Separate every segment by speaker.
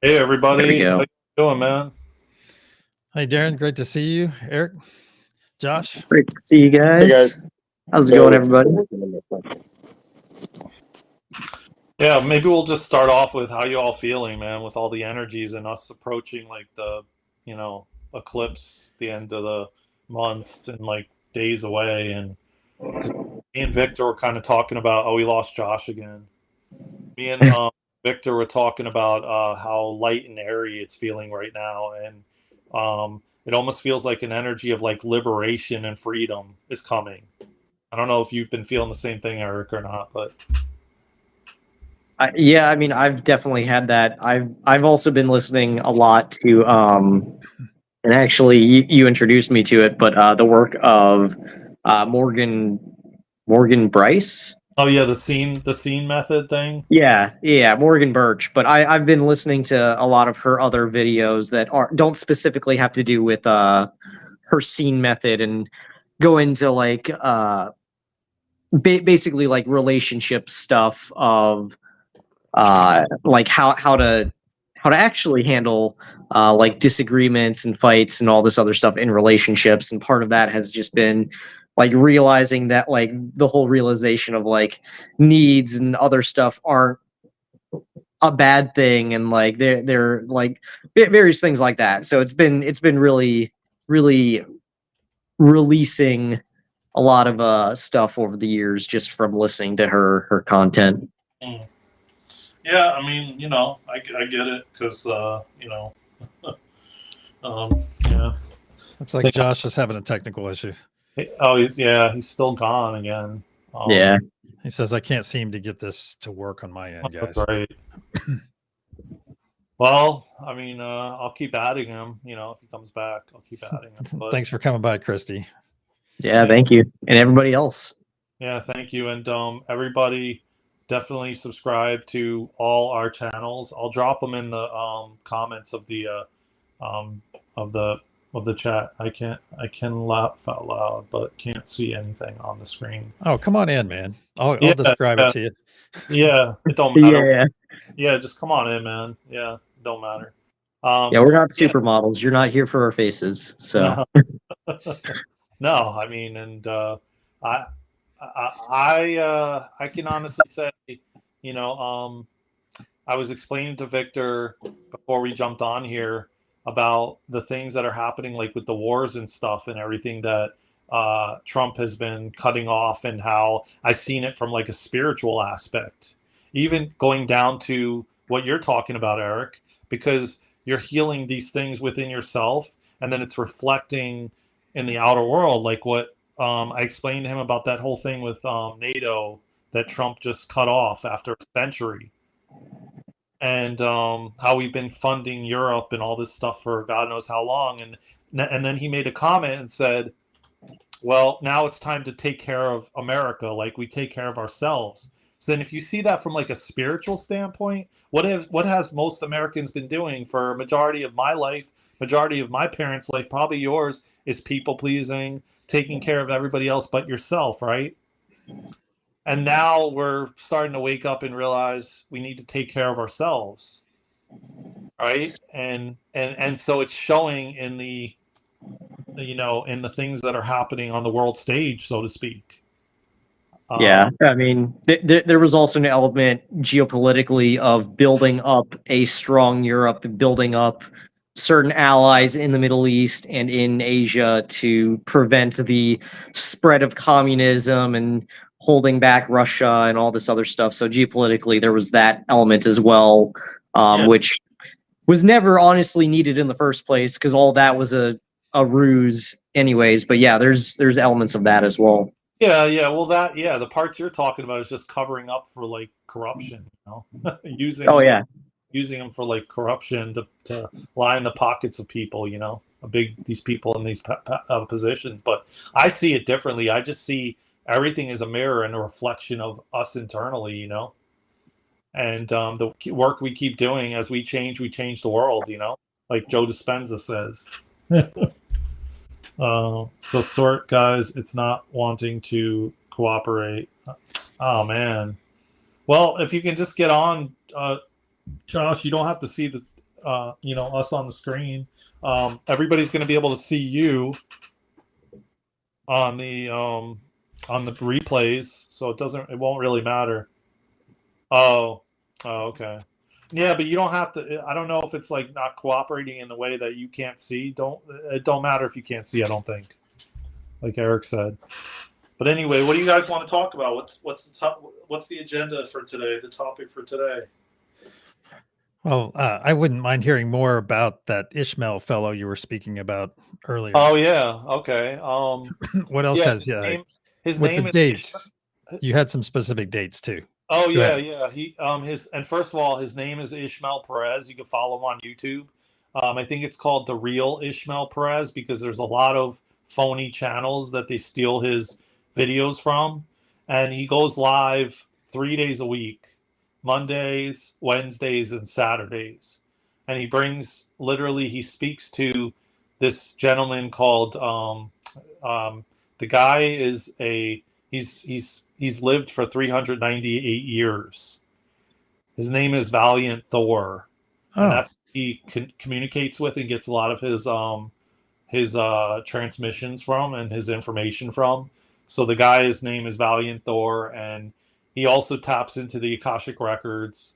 Speaker 1: Hey
Speaker 2: There we
Speaker 1: everybody, how
Speaker 2: go.
Speaker 1: you doing, man?
Speaker 3: Hi, Daren. Great to see you. Eric, Josh.
Speaker 2: Great to see you
Speaker 4: Hey guys,
Speaker 2: guys. How's it
Speaker 4: bear
Speaker 2: going,
Speaker 4: with me
Speaker 2: everybody?
Speaker 4: for working on this one.
Speaker 1: Yeah, maybe we'll just start off with how you all feeling, man, with all the energies and us approaching like the, you know, eclipse, the end of the month and like days away. And because me and Victor were kind of talking about, oh, we lost Josh again. Me and Victor were talking about how light and airy it's feeling right now, and it almost feels like an energy of like liberation and freedom is coming. I don't know if you've been feeling the same thing, Eric, or not, but.
Speaker 2: Yeah, I mean, I've definitely had that. I've also been listening a lot to and actually you introduced me to it, but the work of Morgan Bryce.
Speaker 1: Oh yeah, the scene method thing.
Speaker 2: Yeah, Morgan Birch. But I've been listening to a lot of her other videos that don't specifically have to do with her scene method and go into like basically like relationship stuff of like how to actually handle like disagreements and fights and all this other stuff in relationships. And part of that has just been like realizing that like the whole realization of like needs and other stuff aren't a bad thing, and like they're like various things like that. So it's been really releasing a lot of stuff over the years just from listening to her content.
Speaker 1: Mm. Yeah, I mean, I get it because yeah.
Speaker 3: Looks like Josh is having a technical issue.
Speaker 1: Oh, he's still gone again.
Speaker 2: Yeah.
Speaker 3: He says, I can't seem to get this to work on my end, guys.
Speaker 1: Right. Well, I mean, I'll keep adding him. If he comes back, I'll keep adding him. But,
Speaker 3: Thanks for coming by, Christy.
Speaker 2: Yeah, thank you. And everybody else.
Speaker 1: yeah, thank you. And everybody definitely subscribe to all our channels. I'll drop them in the comments of the um, of the chat. I can laugh out loud, but can't see anything on the screen.
Speaker 3: Oh, come on in, man. I'll
Speaker 1: Yeah,
Speaker 3: describe it to you.
Speaker 1: Yeah, it don't matter.
Speaker 2: Yeah.
Speaker 1: Yeah, just come on in, man. Yeah, it don't matter.
Speaker 2: Yeah, we're not
Speaker 1: Yeah,
Speaker 2: supermodels. You're not here for our faces. So
Speaker 1: no. No, I mean, and I, I can honestly say, I was explaining to Victor before we jumped on here about the things that are happening, like with the wars and stuff and everything that Trump has been cutting off, and how I've seen it from like a spiritual aspect, even going down to what you're talking about, Eric, because you're healing these things within yourself, and then it's reflecting in the outer world, like what I explained to him about that whole thing with NATO that Trump just cut off after a century, and how we've been funding Europe and all this stuff for God knows how long, and then he made a comment and said, "Well, now it's time to take care of America, like we take care of ourselves." So then, if you see that from like a spiritual standpoint, what has most Americans been doing for a majority of my life, majority of my parents' life, probably yours, is people pleasing, taking care of everybody else but yourself, right? And now we're starting to wake up and realize we need to take care of ourselves, right? And so it's showing in the in the things that are happening on the world stage, so to speak.
Speaker 2: yeah, I mean, there was also an element geopolitically of building up a strong Europe, building up certain allies in the Middle East and in Asia to prevent the spread of communism and holding back Russia and all this other stuff. So geopolitically, there was that element as well,
Speaker 1: Yeah.
Speaker 2: which was never honestly needed in the first place because all that was a ruse, anyways. But yeah, there's elements of that as well.
Speaker 1: Yeah. Well, the parts you're talking about is just covering up for like corruption, using
Speaker 2: Oh
Speaker 1: them,
Speaker 2: yeah.
Speaker 1: using them for like corruption to line the pockets of people, these people in these positions. But I see it differently. I just see everything as a mirror and a reflection of us internally, and the work we keep doing as we change the world, like Joe Dispenza says. So sort guys, it's not wanting to cooperate. Oh man. Well, if you can just get on, Josh, you don't have to see us on the screen. Everybody's going to be able to see you on the replays, so it won't really matter. Oh, okay. Yeah, but you don't have to. I don't know if it's like not cooperating in the way that you can't see. It don't matter if you can't see. I don't think, like Eric said. But anyway, what do you guys want to talk about? What's the agenda for today? The topic for today?
Speaker 3: Well, I wouldn't mind hearing more about that Ishmael fellow you were speaking about earlier.
Speaker 1: Oh yeah, okay.
Speaker 3: What else
Speaker 1: yeah,
Speaker 3: has
Speaker 1: his
Speaker 3: with
Speaker 1: name
Speaker 3: the
Speaker 1: is
Speaker 3: dates? You had some specific dates too.
Speaker 1: Oh
Speaker 3: Go
Speaker 1: yeah,
Speaker 3: ahead.
Speaker 1: yeah. And first of all, his name is Ishmael Perez. You can follow him on YouTube. I think it's called The Real Ishmael Perez because there's a lot of phony channels that they steal his videos from, and he goes live 3 days a week, Mondays, Wednesdays, and Saturdays, and he speaks to this gentleman called the guy is a he's lived for 398 years. His name is Valiant Thor, and that's he communicates with and gets a lot of his transmissions from and his information from. So the guy's name is Valiant Thor, and he also taps into the Akashic records,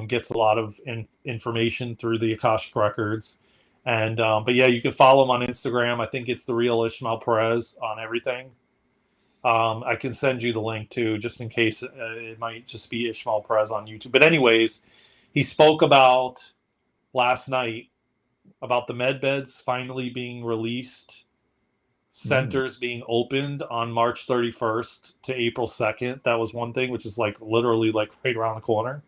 Speaker 1: gets a lot of information through the Akashic records. And but yeah, you can follow him on Instagram. I think it's The Real Ishmael Perez on everything. I can send you the link too, just in case it might just be Ishmael Perez on YouTube. But anyways, he spoke about last night about the med beds finally being released, centers being opened on March 31st to April 2nd. That was one thing, which is like literally like right around the corner.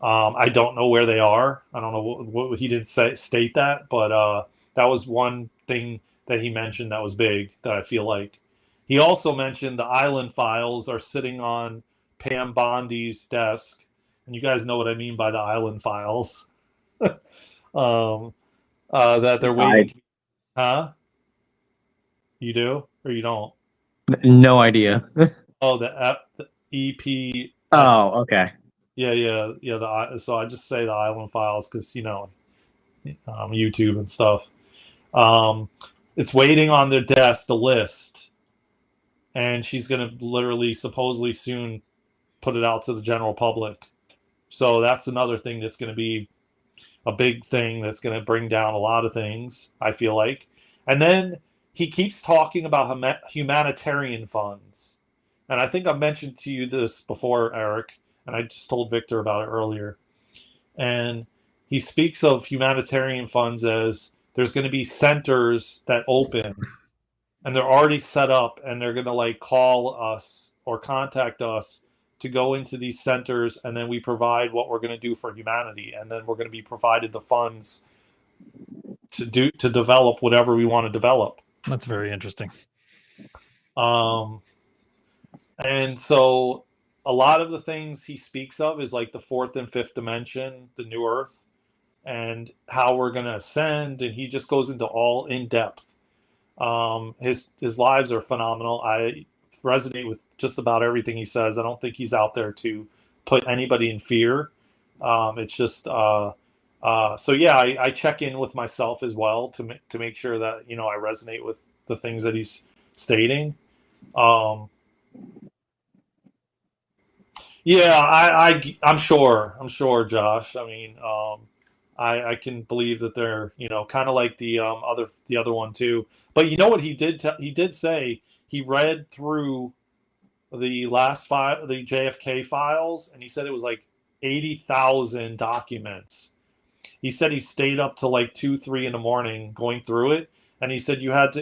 Speaker 1: I don't know where they are. I don't know what he didn't state that, but that was one thing that he mentioned that was big that I feel like. He also mentioned the island files are sitting on Pam Bondi's desk, and you guys know what I mean by the island files. That they're waiting. Huh? You do or you don't?
Speaker 2: No idea.
Speaker 1: Oh, the EP.
Speaker 2: Oh, okay.
Speaker 1: Yeah. So I just say the island files because YouTube and stuff. It's waiting on their desk, the list, and she's gonna literally, supposedly soon, put it out to the general public. So that's another thing that's gonna be a big thing that's gonna bring down a lot of things, I feel like. And then he keeps talking about humanitarian funds, and I think I mentioned to you this before, Eric, and I just told Victor about it earlier. And he speaks of humanitarian funds as there's going to be centers that open and they're already set up, and they're going to like call us or contact us to go into these centers, and then we provide what we're going to do for humanity, and then we're going to be provided the funds to develop whatever we want to develop.
Speaker 3: That's very interesting.
Speaker 1: And so a lot of the things he speaks of is like the fourth and fifth dimension, the new earth, and how we're going to ascend. And he just goes into all in depth. His lives are phenomenal. I resonate with just about everything he says. I don't think he's out there to put anybody in fear. It's just, so yeah, I check in with myself as well to make sure that, I resonate with the things that he's stating. Yeah, I'm sure, Josh. I mean, I can believe that they're, kind of like the other one too. But you know what he did? He did say he read through the last file, the JFK files, and he said it was like 80,000 documents. He said he stayed up till like 2, 3 in the morning going through it, and he said you had to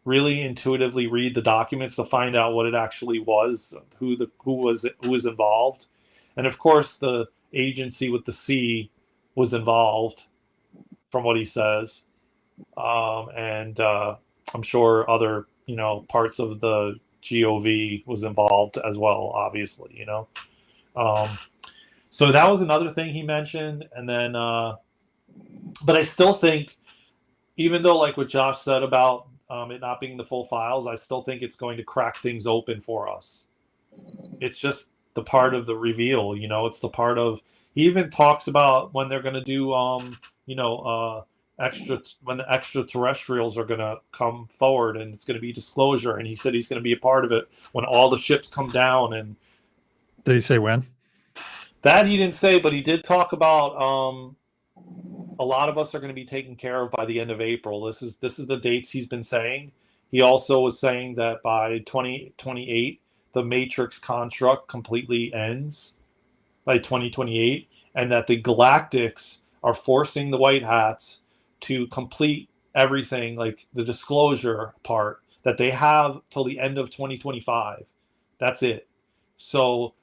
Speaker 1: really intuitively read the documents to find out what it actually was, who was involved, and of course the agency with the C was involved, from what he says, and I'm sure other parts of the GOV was involved as well, obviously. So that was another thing he mentioned, and then but I still think, even though like what Josh said about it not being the full files, I still think it's going to crack things open for us. It's just the part of the reveal, it's the part of He even talks about when they're going to do when the extraterrestrials are going to come forward, and it's going to be disclosure, and he said he's going to be a part of it when all the ships come down. And
Speaker 3: did he say when?
Speaker 1: That he didn't say, but he did talk about a lot of us are going to be taken care of by the end of April. This is the dates he's been saying. He also was saying that by 2028, the Matrix construct completely ends by 2028, and that the Galactics are forcing the White Hats to complete everything, like the disclosure part, that they have till the end of 2025. That's it. So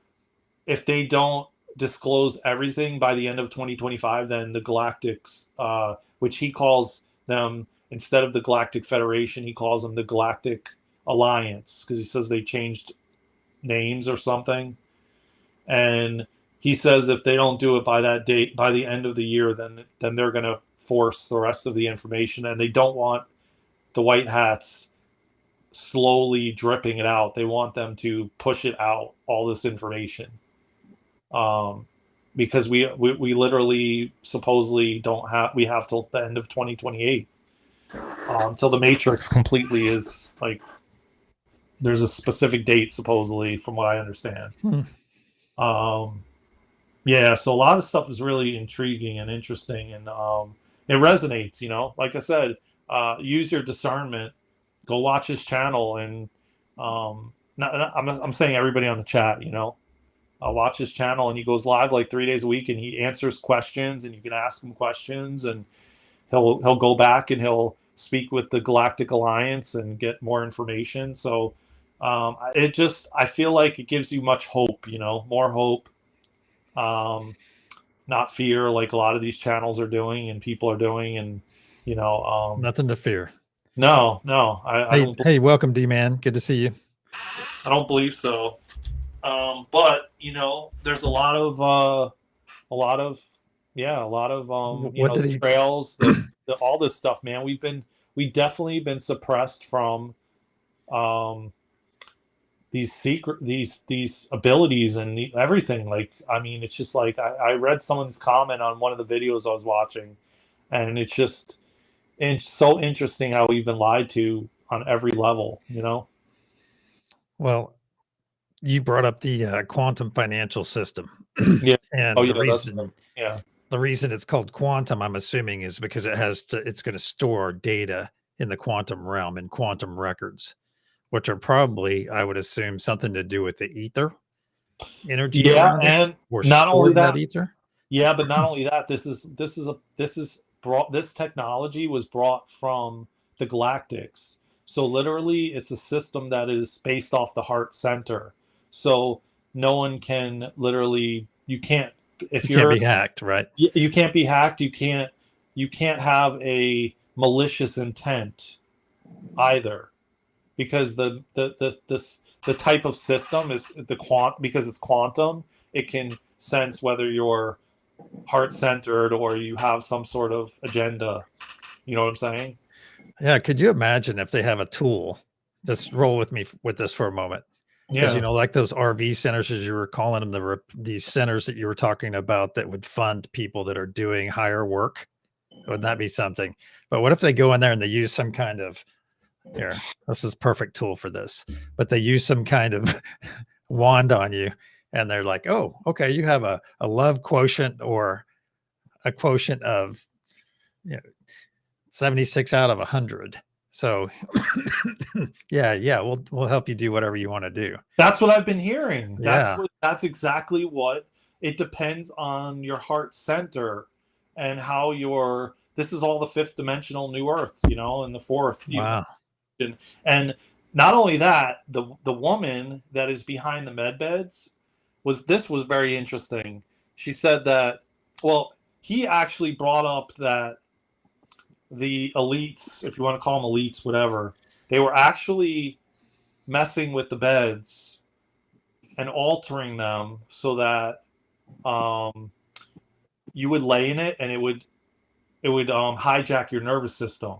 Speaker 1: if they don't disclose everything by the end of 2025, then the Galactics, which he calls them, instead of the Galactic Federation, he calls them the Galactic Alliance, because he says they changed names or something. And he says if they don't do it by that date, by the end of the year, then they're going to force the rest of the information, and they don't want the White Hats slowly dripping it out. They want them to push it out, all this information. Because we literally supposedly we have till the end of 2028 till the Matrix completely is, like, there's a specific date supposedly, from what I understand. Yeah, so a lot of stuff is really intriguing and interesting, and it resonates, like I said, use your discernment, go watch his channel, and I'm saying everybody on the chat, watch his channel, and he goes live like 3 days a week, and he answers questions, and you can ask him questions, and he'll go back and he'll speak with the Galactic Alliance and get more information. So I feel like it gives you much hope, more hope, not fear, like a lot of these channels are doing and people are doing, and
Speaker 3: nothing to fear.
Speaker 1: No,
Speaker 3: hey, welcome, D-Man. Good to see you.
Speaker 1: I don't believe so. But there's a lot of trails, all this stuff, man. We've definitely been suppressed from these abilities and everything. Like, I mean, it's just like I read someone's comment on one of the videos I was watching, and it's so interesting how we've been lied to on every level,
Speaker 3: Well, you brought up the quantum financial system.
Speaker 1: Yeah.
Speaker 3: And the reason it's called quantum, I'm assuming, is because it's going to store data in the quantum realm and quantum records, which are probably, I would assume, something to do with the ether energy.
Speaker 1: Yeah, and not only that
Speaker 3: ether.
Speaker 1: Yeah, but not only that, this technology was brought from the Galactics. So literally, it's a system that is based off the heart center. So no one can you can't be
Speaker 3: hacked, right?
Speaker 1: You can't be hacked. You can't have a malicious intent either, because the type of system is because it's quantum. It can sense whether you're heart centered or you have some sort of agenda. You know what I'm saying?
Speaker 3: Yeah. Could you imagine if they have a tool? Just roll with me with this for a moment. Because, like those RV centers, as you were calling them, these centers that you were talking about that would fund people that are doing higher work. Wouldn't that be something? But what if they go in there and they use some kind of, this is perfect tool for this, but they use some kind of wand on you, and they're like, oh, okay, you have a love quotient, or a quotient of 76 out of 100. So we'll help you do whatever you want to do.
Speaker 1: That's what I've been hearing. That's exactly what it depends on your heart center and how this is all the fifth dimensional new earth, and the fourth.
Speaker 3: Wow.
Speaker 1: And not only that, the woman that is behind the med beds was very interesting. She said that, he actually brought up that the elites, if you want to call them elites, whatever, they were actually messing with the beds and altering them so that you would lay in it and it would hijack your nervous system.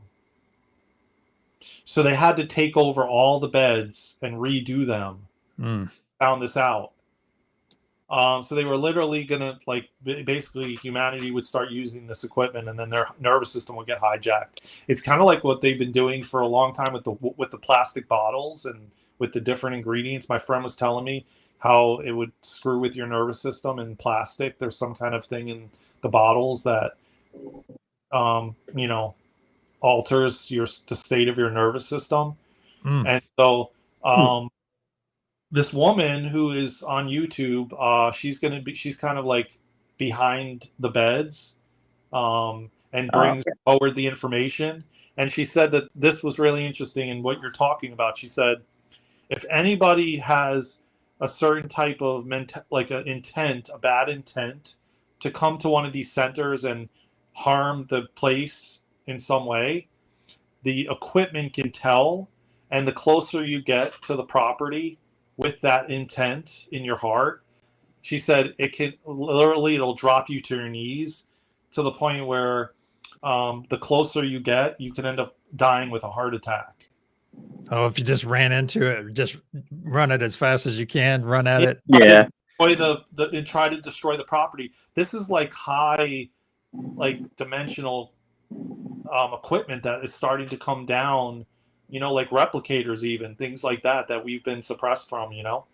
Speaker 1: So they had to take over all the beds and redo them. Found this out. So they were literally gonna like basically humanity would start using this equipment, and then their nervous system would get hijacked. It's kind of like what they've been doing for a long time with the plastic bottles and with the different ingredients. My friend was telling me how it would screw with your nervous system in plastic. There's some kind of thing in the bottles that you know, alters the state of your nervous system. And so this woman who is on YouTube, she's kind of like behind the beds, and brings forward the information. And she said that this was really interesting in what you're talking about. She said, if anybody has a certain type of like an intent, a bad intent, to come to one of these centers and harm the place in some way, the equipment can tell, and the closer you get to the property with that intent in your heart, she said it can literally, it'll drop you to your knees to the point where the closer you get, you can end up dying with a heart attack.
Speaker 3: Oh, if you just ran into it, just run it as fast as you can, run at it.
Speaker 2: Yeah.
Speaker 1: And try to destroy the property. This is like high, like dimensional equipment that is starting to come down, you know, like replicators, even things like that we've been suppressed from, you know.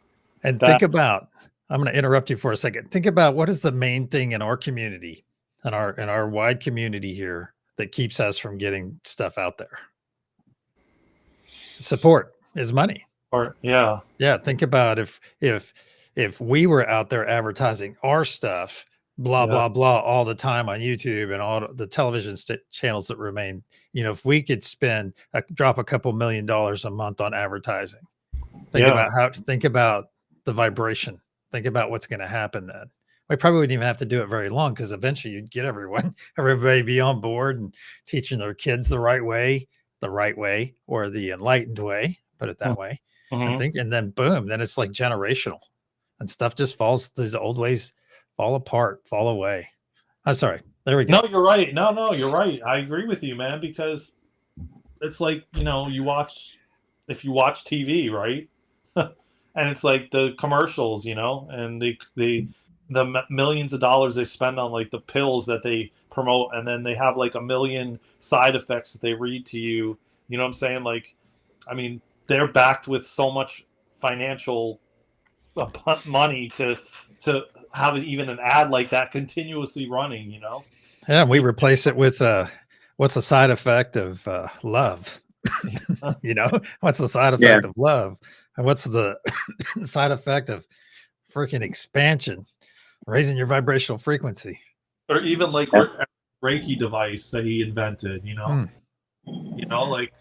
Speaker 3: And think about, I'm going to interrupt you for a second. Think about what is the main thing in our community, in our wide community here, that keeps us from getting stuff out there. Support is money.
Speaker 1: Or yeah.
Speaker 3: Think about if we were out there advertising our stuff, blah blah blah, all the time on YouTube and all the television channels that remain. You know, if we could drop a couple $1 million a month on advertising, think about the vibration. Think about what's going to happen then. We probably wouldn't even have to do it very long, because eventually you'd get everybody be on board and teaching their kids the right way, or the enlightened way, put it that way. And then boom, then it's like generational, and stuff just falls. These old ways fall apart, fall away. I'm sorry. There we go.
Speaker 1: No, you're right. No, you're right. I agree with you, man, because it's like, you know, if you watch TV, right? And it's like the commercials, you know, and the millions of dollars they spend on like the pills that they promote, and then they have like a million side effects that they read to you. You know what I'm saying? Like, I mean, they're backed with so much financial money to have even an ad like that continuously running, you know?
Speaker 3: Yeah, we replace it with what's the side effect of love? You know, what's the side effect of love? And what's the side effect of freaking expansion, raising your vibrational frequency?
Speaker 1: Or even like Reiki device that he invented, you know? You know, like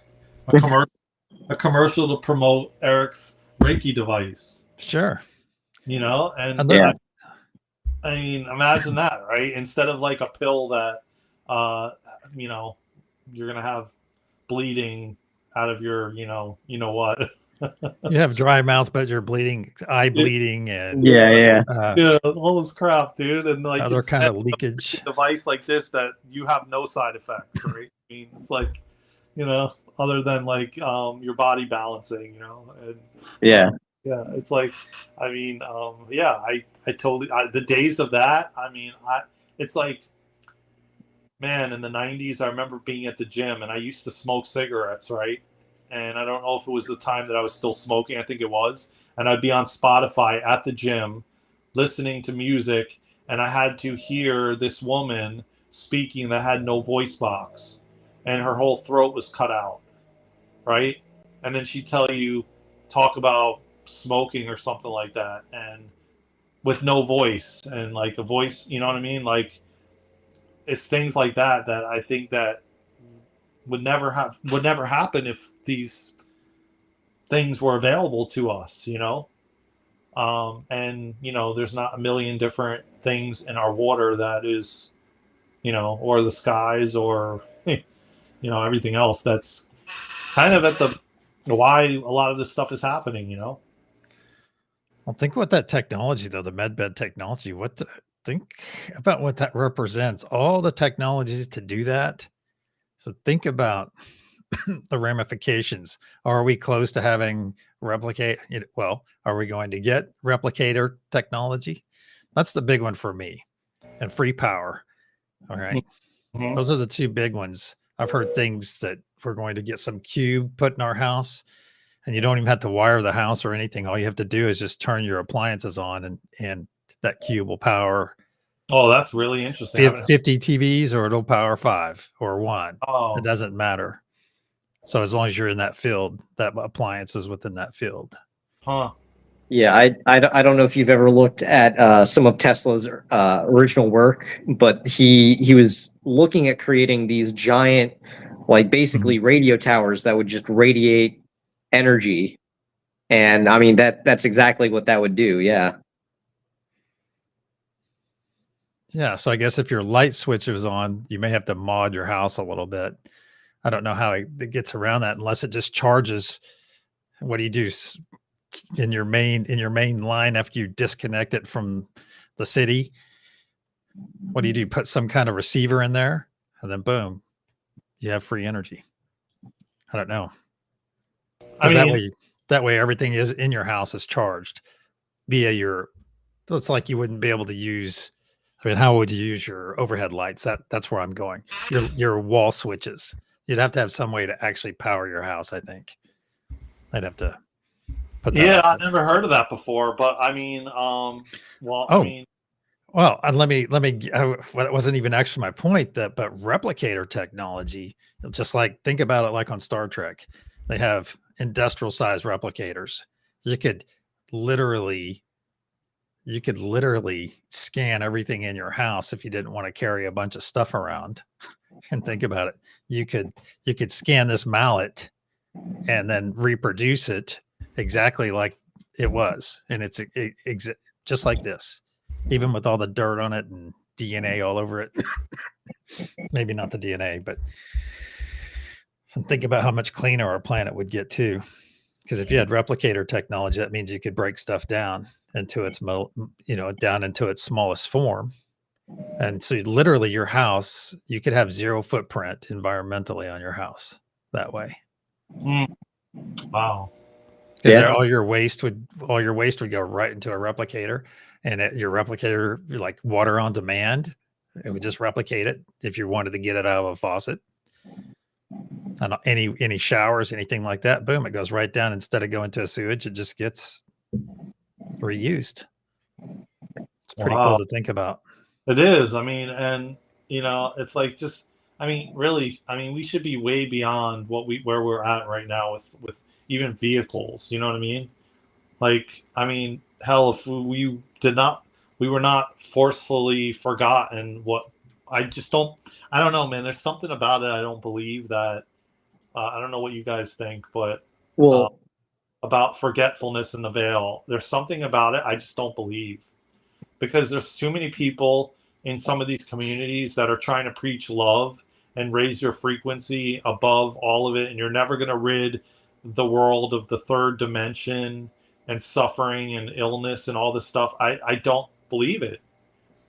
Speaker 1: a commercial to promote Eric's Reiki device.
Speaker 3: Sure.
Speaker 1: You know, and I mean, imagine that, right? Instead of like a pill that, you know, you're going to have bleeding out of your, you know what.
Speaker 3: You have dry mouth, but you're bleeding, eye bleeding, and
Speaker 1: all this crap, dude, and like
Speaker 3: other kind of leakage.
Speaker 1: Device like this that you have no side effects, right? I mean, it's like, you know, other than like your body balancing, you know, and it's like, I mean, I totally the days of that. I mean, it's like, man, in the 90s, I remember being at the gym, and I used to smoke cigarettes, right? And I don't know if it was the time that I was still smoking. I think it was. And I'd be on Spotify at the gym listening to music, and I had to hear this woman speaking that had no voice box, and her whole throat was cut out, right? And then she'd talk about smoking or something like that, and with no voice, and like a voice, you know what I mean? Like, it's things like that that I think that would never happen if these things were available to us, you know. And you know, there's not a million different things in our water that is, you know, or the skies, or you know, everything else that's kind of at why a lot of this stuff is happening, you know.
Speaker 3: Well, think about that technology, though, the medbed technology. Think about what that represents, all the technologies to do that. So think about the ramifications. Are we close to having well, are we going to get replicator technology? That's the big one for me. And free power. All right.
Speaker 1: Mhm.
Speaker 3: Those are the two big ones. I've heard things that we're going to get some cube put in our house, and you don't even have to wire the house or anything. All you have to do is just turn your appliances on, and that cube will power
Speaker 1: Oh, that's really interesting.
Speaker 3: 50 TVs, or it'll power 5 or 1.
Speaker 1: Oh,
Speaker 3: It doesn't matter. So as long as you're in that field, that appliance is within that field.
Speaker 1: huh.
Speaker 2: Yeah, I don't know if you've ever looked at some of Tesla's original work, but he was looking at creating these giant, like basically radio towers that would just radiate energy, and I mean that's exactly what that would do. Yeah.
Speaker 3: Yeah. So I guess if your light switch is on, you may have to mod your house a little bit. I don't know how it gets around that unless it just charges. What do you do in your main line after you disconnect it from the city? What do you do? Put some kind of receiver in there, and then boom, you have free energy. I don't know.
Speaker 1: I mean,
Speaker 3: that way everything is in your house is charged via your. It's like you wouldn't be able to use. I mean, how would you use your overhead lights? That's where I'm going. Your wall switches. You'd have to have some way to actually power your house. I think I'd have to put that.
Speaker 1: Yeah, I never heard of that before. But I mean, well, I mean,
Speaker 3: well, and let me. That wasn't even actually my point. But replicator technology, just like think about it, like on Star Trek, they have industrial size replicators. You could literally scan everything in your house if you didn't want to carry a bunch of stuff around. And think about it. You could scan this mallet and then reproduce it exactly like it was. And it's just like this, even with all the dirt on it and DNA all over it. Maybe not the DNA, but think about how much cleaner our planet would get too. Because if you had replicator technology, that means you could break stuff down into its, down into its smallest form. And so literally your house, you could have 0 footprint environmentally on your house that way.
Speaker 1: Wow.
Speaker 3: Because all your waste would go right into a replicator, and your replicator, like water on demand, it would just replicate it if you wanted to get it out of a faucet. And any showers, anything like that, boom, it goes right down. Instead of going to a sewage, it just gets reused. It's pretty cool to think about.
Speaker 1: It is. I mean, and it's like just. I mean, really. I mean, we should be way beyond where we're at right now with even vehicles. You know what I mean? Like, I mean, hell, if we were not forcefully forgotten. I don't know, man. There's something about it I don't believe that. I don't know what you guys think, but about forgetfulness in the veil, there's something about it I just don't believe, because there's too many people in some of these communities that are trying to preach love and raise your frequency above all of it, and you're never going to rid the world of the third dimension and suffering and illness and all this stuff. I don't believe it.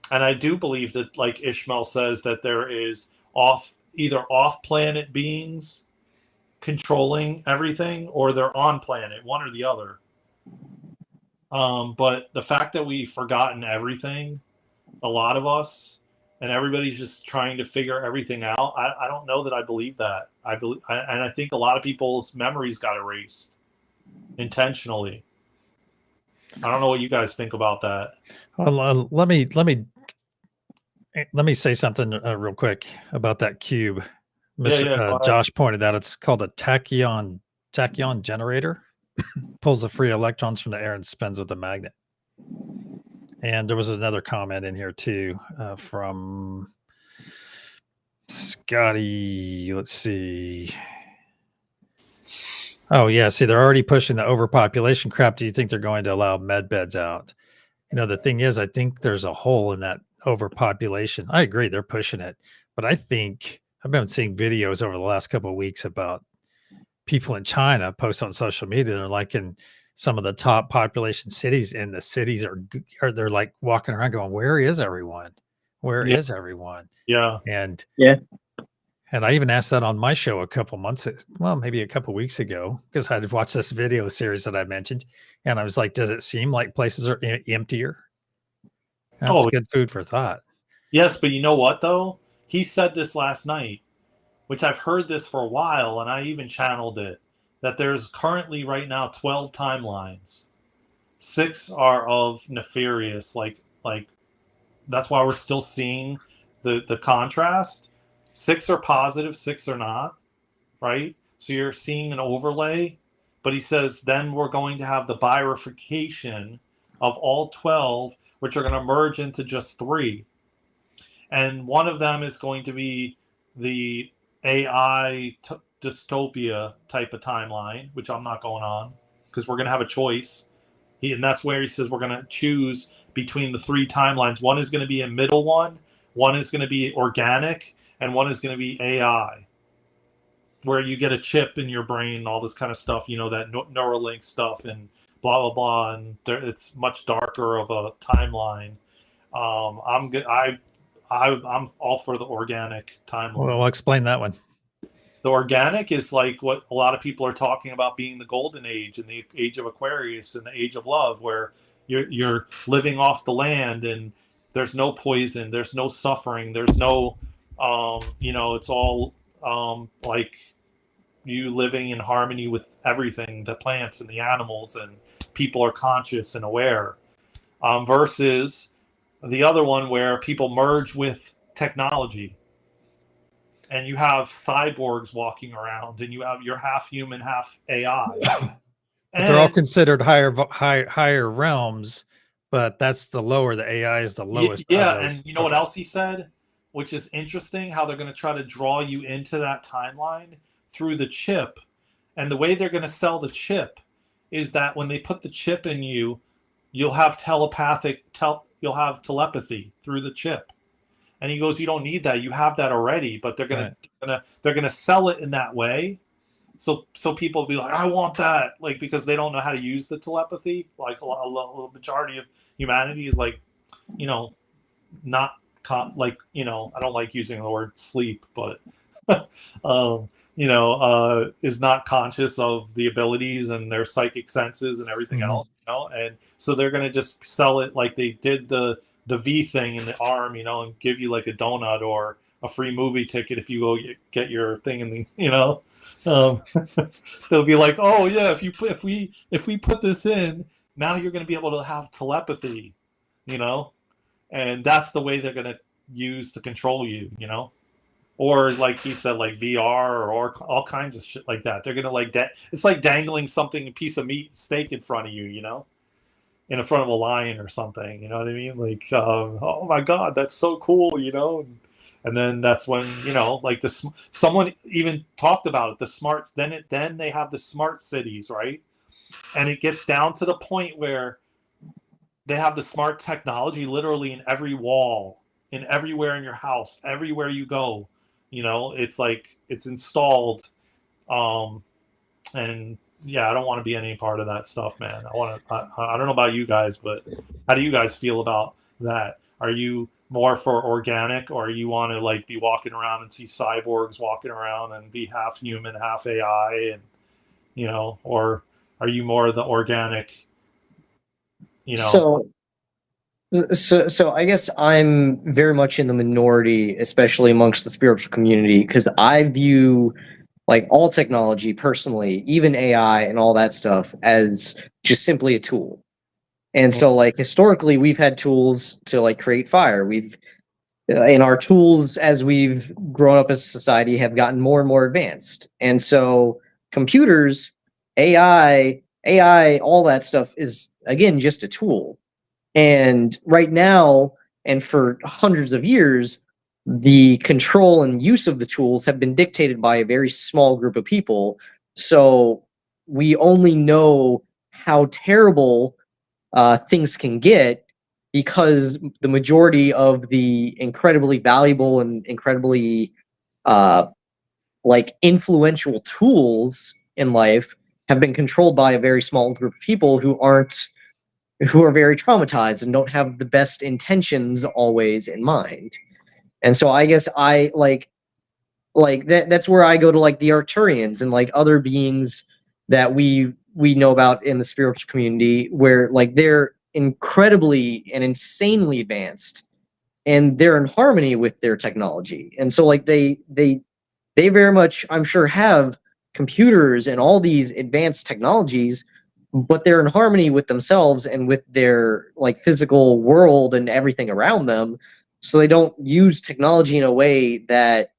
Speaker 1: And I do believe that, like Ishmael says, that there is either off-planet beings controlling everything, or they're on planet, one or the other. But the fact that we've forgotten everything, a lot of us, and everybody's just trying to figure everything out, I don't know that I believe that. I think a lot of people's memories got erased intentionally. I don't know what you guys think about that.
Speaker 3: Well, let me say something real quick about that cube. Josh pointed out it's called a tachyon generator. Pulls the free electrons from the air and spins with a magnet. And there was another comment in here too from Scotty. Let's see. Oh yeah, see, they're already pushing the overpopulation crap. Do you think they're going to allow med beds out? The thing is, I think there's a hole in that overpopulation. I agree, they're pushing it, but I think I've been seeing videos over the last couple of weeks about people in China post on social media. They're like in some of the top population cities, and the cities are they're like walking around going, "Where is everyone? Where is everyone?"
Speaker 1: Yeah,
Speaker 3: and And I even asked that on my show a couple months, well, maybe a couple weeks ago, because I'd watched this video series that I mentioned, and I was like, "Does it seem like places are emptier?" That's
Speaker 1: Oh,
Speaker 3: good food for thought.
Speaker 1: yes, but you know what though? He said this last night, which I've heard this for a while, and I even channeled it, that there's currently right now 12 timelines. 6 are of nefarious, like that's why we're still seeing the contrast. 6 are positive, 6 are not, right? So you're seeing an overlay, but he says then we're going to have the bifurcation of all 12, which are going to merge into just 3. And one of them is going to be the AI dystopia type of timeline, which I'm not going on because we're going to have a choice. And that's where he says we're going to choose between the 3 timelines. One is going to be a middle one is going to be organic, and one is going to be AI, where you get a chip in your brain and all this kind of stuff, you know, that Neuralink stuff and blah, blah, blah. And it's much darker of a timeline. I'm good. I'm all for the organic timeline.
Speaker 3: Well, explain that one.
Speaker 1: The organic is like what a lot of people are talking about being the golden age and the age of Aquarius and the age of love, where you're living off the land and there's no poison, there's no suffering, there's no, you know, it's all like you living in harmony with everything, the plants and the animals, and people are conscious and aware, versus the other one where people merge with technology. And you have cyborgs walking around, and you have your half human, half AI.
Speaker 3: But they're all considered higher realms, but that's the lower. The AI is the lowest.
Speaker 1: Yeah, and you know what else he said, which is interesting, how they're going to try to draw you into that timeline through the chip. And the way they're going to sell the chip is that when they put the chip in you, you'll have you'll have telepathy through the chip. And he goes, you don't need that. You have that already, but they're gonna sell it in that way. So people will be like, I want that, like, because they don't know how to use the telepathy. Like a majority of humanity is like, you know, not like, you know, I don't like using the word sleep, but you know, is not conscious of the abilities and their psychic senses and everything else, you know. And so they're gonna just sell it like they did the V thing in the arm, you know, and give you like a donut or a free movie ticket if you go get your thing in the, you know. They'll be like, oh yeah, if we put this in, now you're going to be able to have telepathy, you know, and that's the way they're going to use to control you, you know. Or like he said, like VR or all kinds of shit like that. They're going to like it's like dangling something, a piece of meat, steak in front of you, you know, in front of a lion or something, you know what I mean? Like, oh my God, that's so cool, you know? And then that's when, you know, like someone even talked about it, the smarts, then they have the smart cities, right? And it gets down to the point where they have the smart technology literally in every wall, in everywhere in your house, everywhere you go, you know, it's like, it's installed. And yeah, I don't want to be any part of that stuff, man. I don't know about you guys, but how do you guys feel about that? Are you more for organic, or you want to like be walking around and see cyborgs walking around and be half human, half AI, and, you know, or are you more the organic, you know?
Speaker 2: So I guess I'm very much in the minority, especially amongst the spiritual community, because I view like all technology personally, even AI and all that stuff, as just simply a tool. And so like historically we've had tools to like create fire. We've and our tools as we've grown up as a society have gotten more and more advanced. And so computers, AI, all that stuff is again just a tool. And right now, and for hundreds of years, the control and use of the tools have been dictated by a very small group of people. So we only know how terrible things can get because the majority of the incredibly valuable and incredibly like influential tools in life have been controlled by a very small group of people who are very traumatized and don't have the best intentions always in mind. And so I guess I like like that's where I go to like the Arcturians and like other beings that we know about in the spiritual community, where like they're incredibly and insanely advanced, and they're in harmony with their technology. And so like they very much, I'm sure, have computers and all these advanced technologies, but they're in harmony with themselves and with their like physical world and everything around them. So they don't use technology in a way that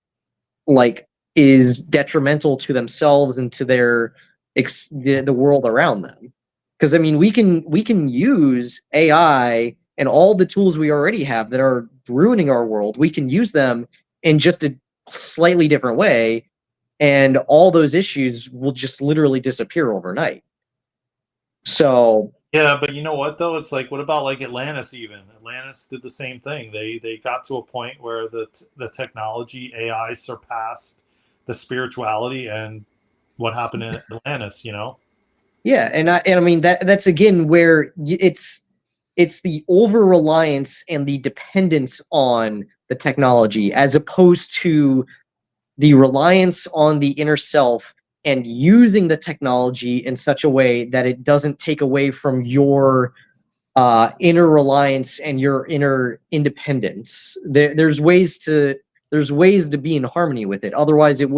Speaker 2: like is detrimental to themselves and to their the world around them. Because I mean, we can use AI and all the tools we already have that are ruining our world. We can use them in just a slightly different way, and all those issues will just literally disappear overnight. So
Speaker 1: Yeah, but you know what though? It's like, what about like Atlantis? Even Atlantis did the same thing. They got to a point where the technology AI surpassed the spirituality, and what happened in Atlantis? You know?
Speaker 2: yeah, and I mean that's again where it's the over reliance and the dependence on the technology, as opposed to the reliance on the inner self and using the technology in such a way that it doesn't take away from your inner reliance and your inner independence. There's ways to be in harmony with it. Otherwise, it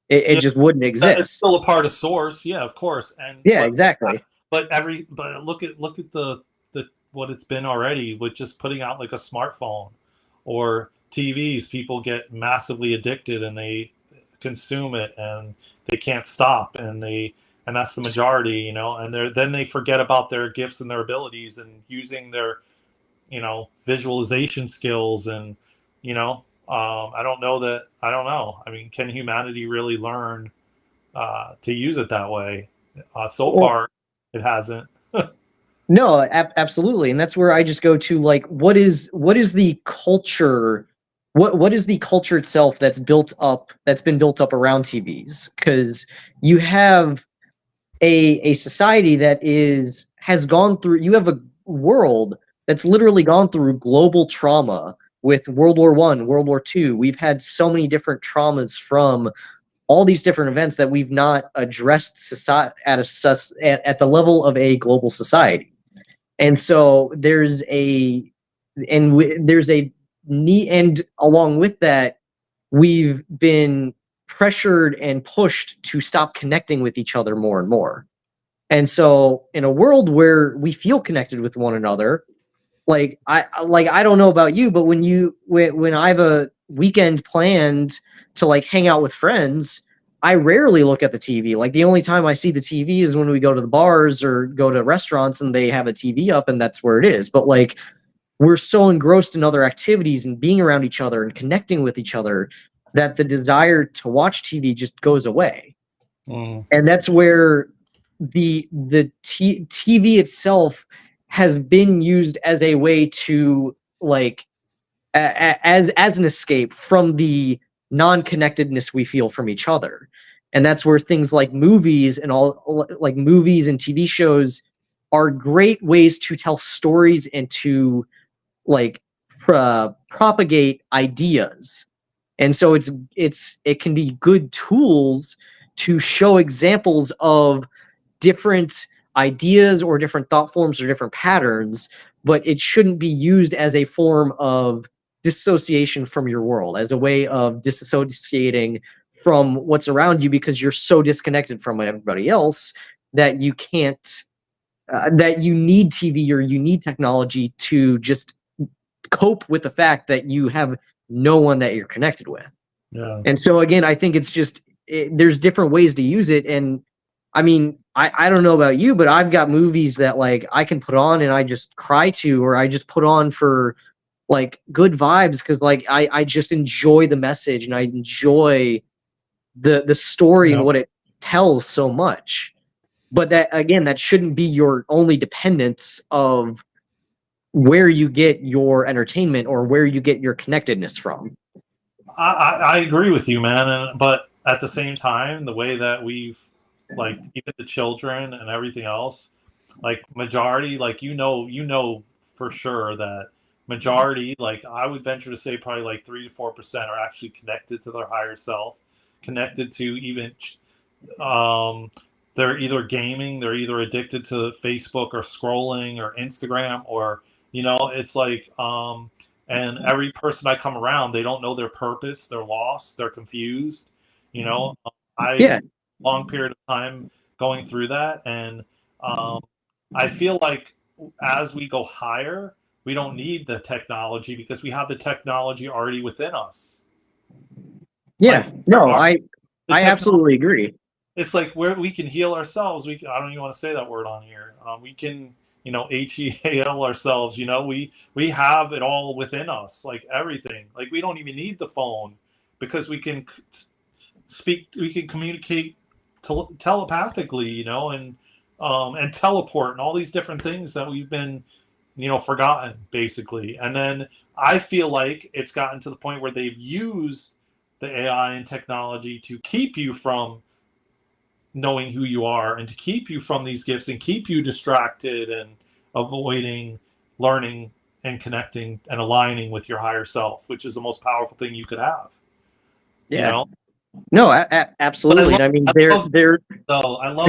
Speaker 1: Yeah,
Speaker 2: just wouldn't
Speaker 1: it's
Speaker 2: exist.
Speaker 1: still a part of Source. Yeah, of course. And
Speaker 2: Yeah, exactly.
Speaker 1: but look at the what it's been already with just putting out like a smartphone or TVs. People get massively addicted and they consume it and they can't stop, and that's the majority, you know. And then they forget about their gifts and their abilities and using their, you know, visualization skills. And you know, I don't know that I don't know. I mean, can humanity really learn to use it that way? So
Speaker 2: Well,
Speaker 1: far, it hasn't.
Speaker 2: no, absolutely, and that's where I just go to like, what is the culture? What is the culture itself that's been built up around TVs? Because you have a society that has gone through. You have a world that's literally gone through global trauma with World War I, World War II. We've had so many different traumas from all these different events that we've not addressed society at the level of a global society. And so there's a need, and along with that, we've been pressured and pushed to stop connecting with each other more and more. And so in a world where we feel connected with one another, I don't know about you, but when I have a weekend planned to like hang out with friends, I rarely look at the TV. Like the only time I see the TV is when we go to the bars or go to restaurants and they have a TV up and that's where it is. But like we're so engrossed in other activities and being around each other and connecting with each other that the desire to watch TV just goes away.
Speaker 1: Mm.
Speaker 2: And that's where TV itself has been used as a way to like as an escape from the non-connectedness we feel from each other. And that's where things like movies and TV shows are great ways to tell stories and to like propagate ideas. And so it can be good tools to show examples of different ideas or different thought forms or different patterns, but it shouldn't be used as a form of dissociation from your world, as a way of disassociating from what's around you because you're so disconnected from everybody else that you can't that you need TV or you need technology to just cope with the fact that you have no one that you're connected with.
Speaker 1: Yeah.
Speaker 2: And so again, I think it's just there's different ways to use it. And I mean, I don't know about you, but I've got movies that like I can put on and I just cry to, or I just put on for like good vibes because like I just enjoy the message and I enjoy the story and
Speaker 3: Yep.
Speaker 2: what it tells so much. But that again, that shouldn't be your only dependence of where you get your entertainment or where you get your connectedness from.
Speaker 1: I agree with you, man. But at the same time, the way that we've, like, even the children and everything else, like majority, like you know for sure that majority, like I would venture to say probably like 3 to 4% are actually connected to their higher self, connected to even they're either gaming, they're either addicted to Facebook or scrolling or Instagram, or it's like and every person I come around, they don't know their purpose, they're lost, they're confused. I've
Speaker 2: Yeah.
Speaker 1: long period of time going through that, and I feel like as we go higher, we don't need the technology because we have the technology already within us.
Speaker 2: Yeah.
Speaker 1: Like,
Speaker 2: No,
Speaker 1: the
Speaker 2: I absolutely agree.
Speaker 1: It's like where we can heal ourselves. I don't even want to say that word on here. We can, HEAL ourselves. We have it all within us, like everything. Like we don't even need the phone because we can speak. We can communicate telepathically, and teleport and all these different things that we've been, forgotten basically. And then I feel like it's gotten to the point where they've used the AI and technology to keep you from knowing who you are and to keep you from these gifts and keep you distracted and avoiding learning and connecting and aligning with your higher self, which is the most powerful thing you could have.
Speaker 2: Yeah. No, absolutely. I mean,
Speaker 1: I love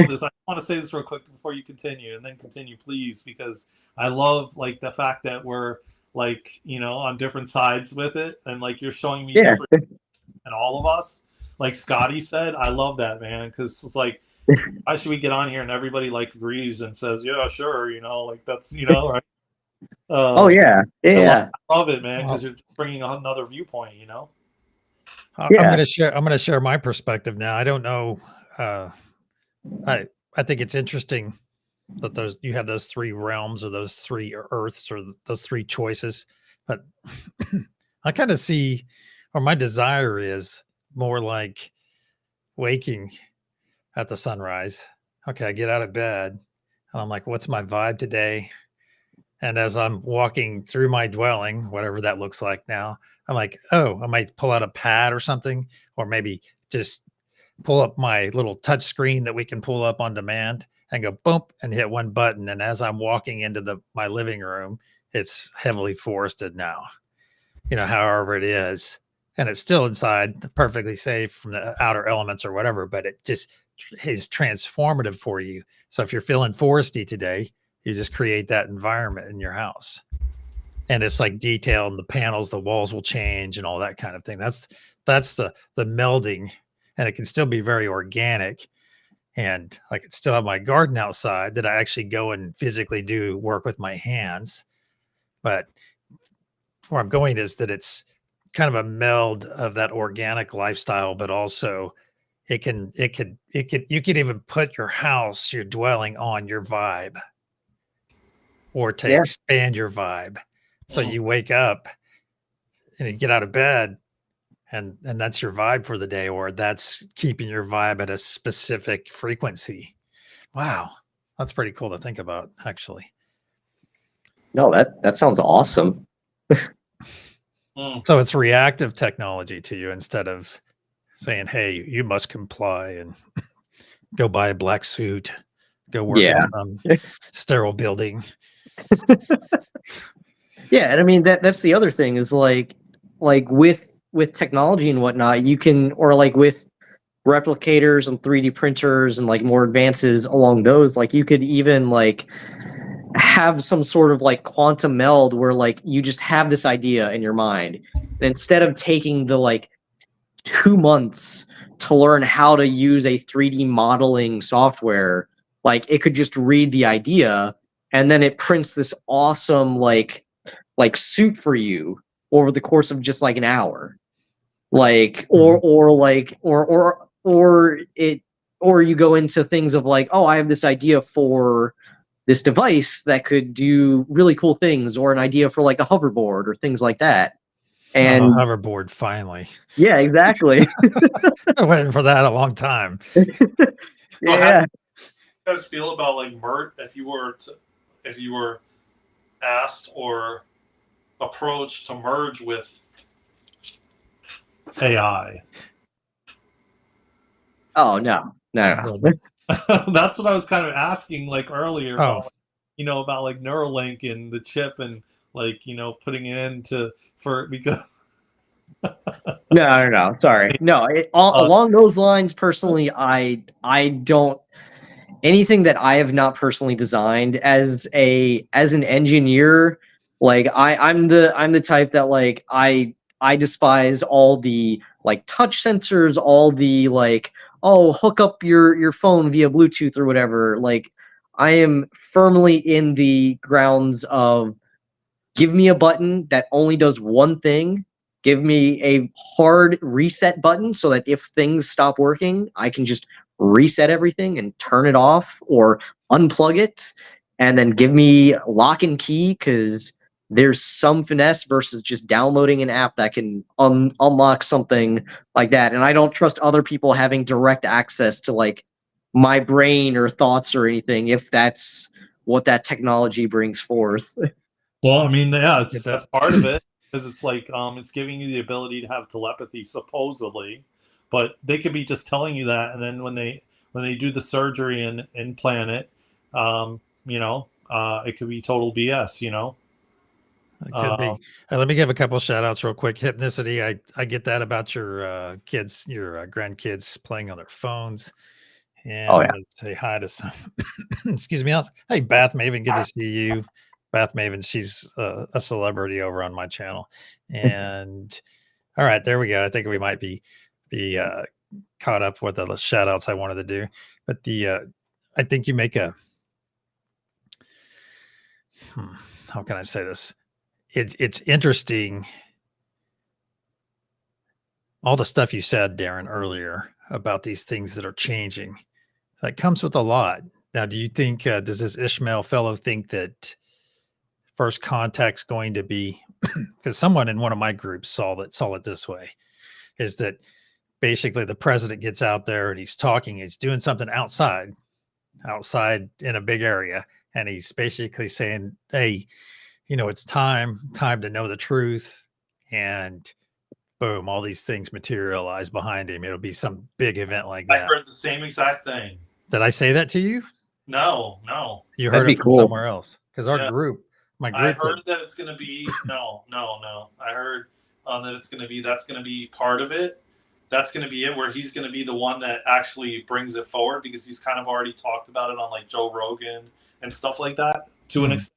Speaker 1: this. I want to say this real quick before you continue, and then continue, please, because I love like the fact that we're like, on different sides with it, and like you're showing me different, and all of us, like Scotty said, I love that, man, because it's like, why should we get on here and everybody like agrees and says, yeah, sure, like that's, right?
Speaker 2: Oh yeah, yeah.
Speaker 1: I love it, man, because you're bringing another viewpoint,
Speaker 3: I'm going to share my perspective now. I don't know. I think it's interesting that you have those three realms or those three earths or those three choices, but I kind of see, or my desire is more like waking at the sunrise. Okay, I get out of bed and I'm like, what's my vibe today? And as I'm walking through my dwelling, whatever that looks like now, I'm like, oh, I might pull out a pad or something, or maybe just pull up my little touch screen that we can pull up on demand and go boom and hit one button. And as I'm walking into my living room, it's heavily forested now, however it is. And it's still inside, perfectly safe from the outer elements or whatever, but it just is transformative for you. So if you're feeling foresty today, you just create that environment in your house. And it's like detailed, and the panels, the walls will change and all that kind of thing. That's the melding, and it can still be very organic. And I could still have my garden outside that I actually go and physically do work with my hands. But where I'm going is that it's kind of a meld of that organic lifestyle, but also you could even put your house, your dwelling on your vibe, or to expand your vibe. So you wake up and you get out of bed and that's your vibe for the day, or that's keeping your vibe at a specific frequency. Wow. That's pretty cool to think about, actually.
Speaker 2: No, that sounds awesome.
Speaker 3: So it's reactive technology to you instead of saying, hey, you must comply and go buy a black suit, go work in some sterile building.
Speaker 2: Yeah, and I mean that's the other thing is like with technology and whatnot, you can, or like with replicators and 3D printers and like more advances along those, like you could even like have some sort of like quantum meld where like you just have this idea in your mind, and instead of taking the like 2 months to learn how to use a 3D modeling software, like it could just read the idea and then it prints this awesome like suit for you over the course of just like an hour. Like or you go into things of like, oh, I have this idea for this device that could do really cool things, or an idea for like a hoverboard or things like that. And
Speaker 3: a hoverboard, finally.
Speaker 2: Yeah, exactly.
Speaker 3: I've waiting for that a long time.
Speaker 1: So how do you guys feel about like if you were asked or approached to merge with AI?
Speaker 2: Oh no.
Speaker 1: That's what I was kind of asking like earlier about,
Speaker 3: Oh.
Speaker 1: about like Neuralink and the chip and like, putting it into because
Speaker 2: No. Sorry. No, along those lines, personally, I don't anything that I have not personally designed as an engineer. Like I'm the type that like I despise all the like touch sensors, all the like, oh, hook up your phone via Bluetooth or whatever. Like I am firmly in the grounds of give me a button that only does one thing. Give me a hard reset button so that if things stop working, I can just reset everything and turn it off or unplug it. And then give me lock and key, because there's some finesse versus just downloading an app that can unlock something like that. And I don't trust other people having direct access to like my brain or thoughts or anything if that's what that technology brings forth.
Speaker 1: Well, I mean, yeah,
Speaker 3: Get
Speaker 1: that's
Speaker 3: that?
Speaker 1: part of it, because it's like it's giving you the ability to have telepathy supposedly, but they could be just telling you that, and then when they do the surgery and implant it, it could be total BS.
Speaker 3: It could be. Let me give a couple shout outs real quick. Hypnicity. I get that about your kids, your grandkids playing on their phones. And
Speaker 2: Oh
Speaker 3: I
Speaker 2: yeah.
Speaker 3: want to say hi to some. Excuse me. Hey, Bath Maven. Good to see you. Bath Maven. She's a celebrity over on my channel. And all right, there we go. I think we might be caught up with the shout outs I wanted to do. But I think you make a. How can I say this? It's interesting. All the stuff you said, Daren, earlier about these things that are changing, that comes with a lot. Now, do you think, does this Ishmael fellow think that first contact's going to be, because someone in one of my groups saw it this way, is that basically the president gets out there and he's talking, he's doing something outside in a big area. And he's basically saying, hey, it's time to know the truth. And boom, all these things materialize behind him. It'll be some big event like that.
Speaker 1: I heard the same exact thing.
Speaker 3: Did I say that to you?
Speaker 1: No.
Speaker 3: You heard it from somewhere else. Because my group.
Speaker 1: I heard that it's going to be, no. I heard that that's going to be part of it. That's going to be it, where he's going to be the one that actually brings it forward, because he's kind of already talked about it on like Joe Rogan and stuff like that to an extent.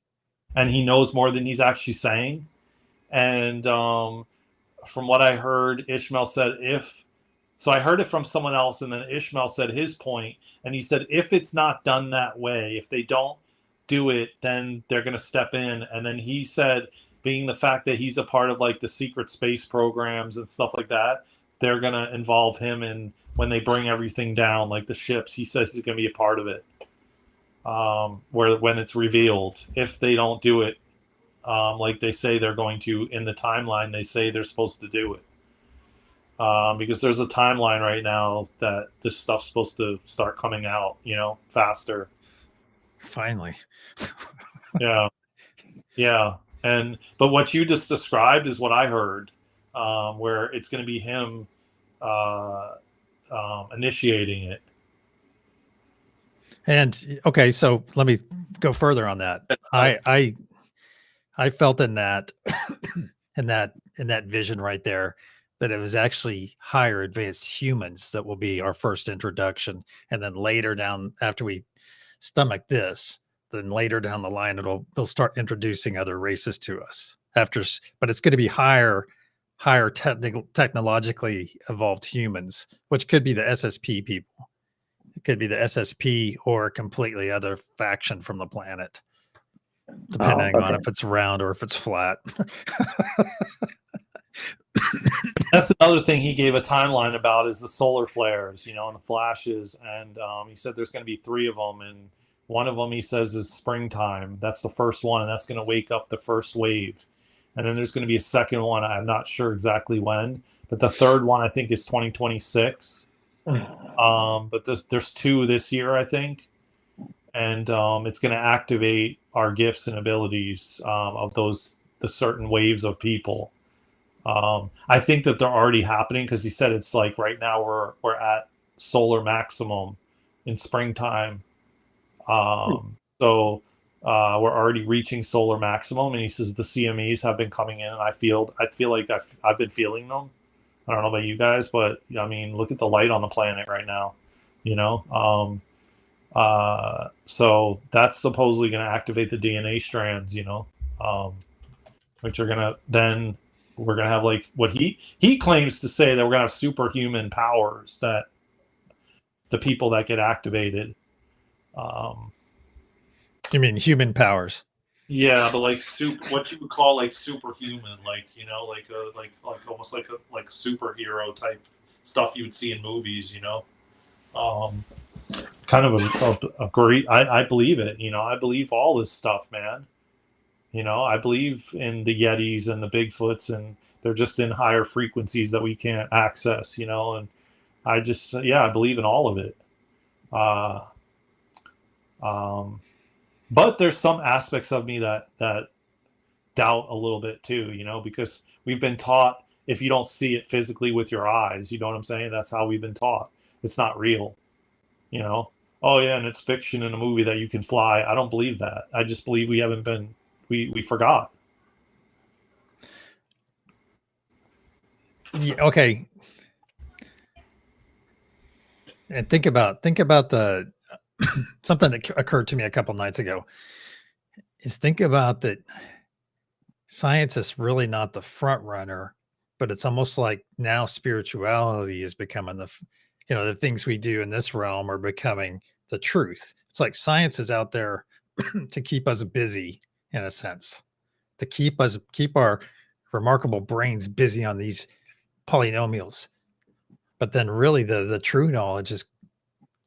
Speaker 1: And he knows more than he's actually saying. And from what I heard, Ishmael said so I heard it from someone else, and then Ishmael said his point, and he said if it's not done that way, if they don't do it, then they're going to step in. And then he said, being the fact that he's a part of like the secret space programs and stuff like that, they're going to involve him in when they bring everything down, like the ships. He says he's going to be a part of it. When it's revealed, if they don't do it, like they say they're going to in the timeline, they say they're supposed to do it. Because there's a timeline right now that this stuff's supposed to start coming out, faster.
Speaker 3: Finally.
Speaker 1: Yeah. But what you just described is what I heard, where it's going to be him initiating it.
Speaker 3: And okay, so let me go further on that. I felt in that in that vision right there that it was actually higher advanced humans that will be our first introduction, and then later down, after we stomach this, then later down the line they'll start introducing other races to us but it's going to be higher technologically evolved humans, which could be the SSP people. It could be the SSP or a completely other faction from the planet, depending on if it's round or if it's flat.
Speaker 1: That's another thing he gave a timeline about, is the solar flares, and the flashes. And he said there's going to be 3 of them. And one of them, he says, is springtime. That's the first one. And that's going to wake up the first wave. And then there's going to be a second one. I'm not sure exactly when. But the third one, I think, is 2026. But there's 2 this year, I think. And it's going to activate our gifts and abilities of the certain waves of people. I think that they're already happening, because he said it's like right now we're at solar maximum in springtime. So we're already reaching solar maximum, and he says the CMEs have been coming in, and I feel like I've been feeling them. I don't know about you guys, but I mean, look at the light on the planet right now, you know. So that's supposedly going to activate the DNA strands, you know, which are gonna then we're gonna have like what he claims to say that we're gonna have superhuman powers that the people that get activated.
Speaker 3: You mean human powers?
Speaker 1: Yeah, but like what you would call like superhuman, like you know, like a like almost like a like superhero type stuff you would see in movies, you know. Kind of a great. I believe it. You know, I believe all this stuff, man. You know, I believe in the Yetis and the Bigfoots, and they're just in higher frequencies that we can't access. You know, and I just I believe in all of it. Uh, but there's some aspects of me that doubt a little bit too. You know, because we've been taught if you don't see it physically with your eyes, you know what I'm saying? That's how we've been taught. It's not real. You know, oh yeah, and it's fiction in a movie that you can fly. I don't believe that. I just believe we haven't been we forgot.
Speaker 3: Yeah, okay. And think about the something that occurred to me a couple nights ago is think about that science is really not the front runner, but it's almost like now spirituality is becoming the things we do in this realm are becoming the truth. It's like science is out there to keep us busy in a sense, to keep our remarkable brains busy on these polynomials. But then really the true knowledge is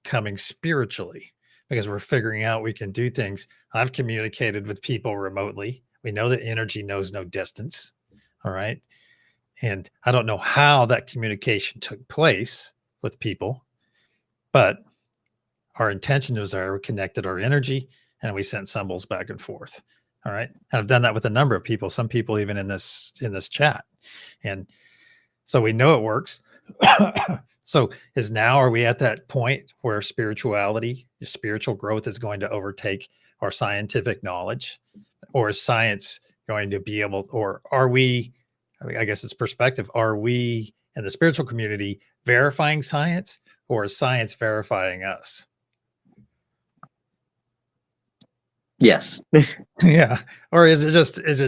Speaker 3: coming spiritually because we're figuring out we can do things. I've communicated with people remotely. We know that energy knows no distance. All right. And I don't know how that communication took place with people, but our intention was we connected our energy and we sent symbols back and forth. All right. And I've done that with a number of people, some people even in this chat. And so we know it works. So are we at that point where spirituality, the spiritual growth is going to overtake our scientific knowledge? Or is science going to be able, or are we, I guess it's perspective, are we in the spiritual community verifying science, or is science verifying us?
Speaker 2: Yes.
Speaker 3: Yeah. Or is it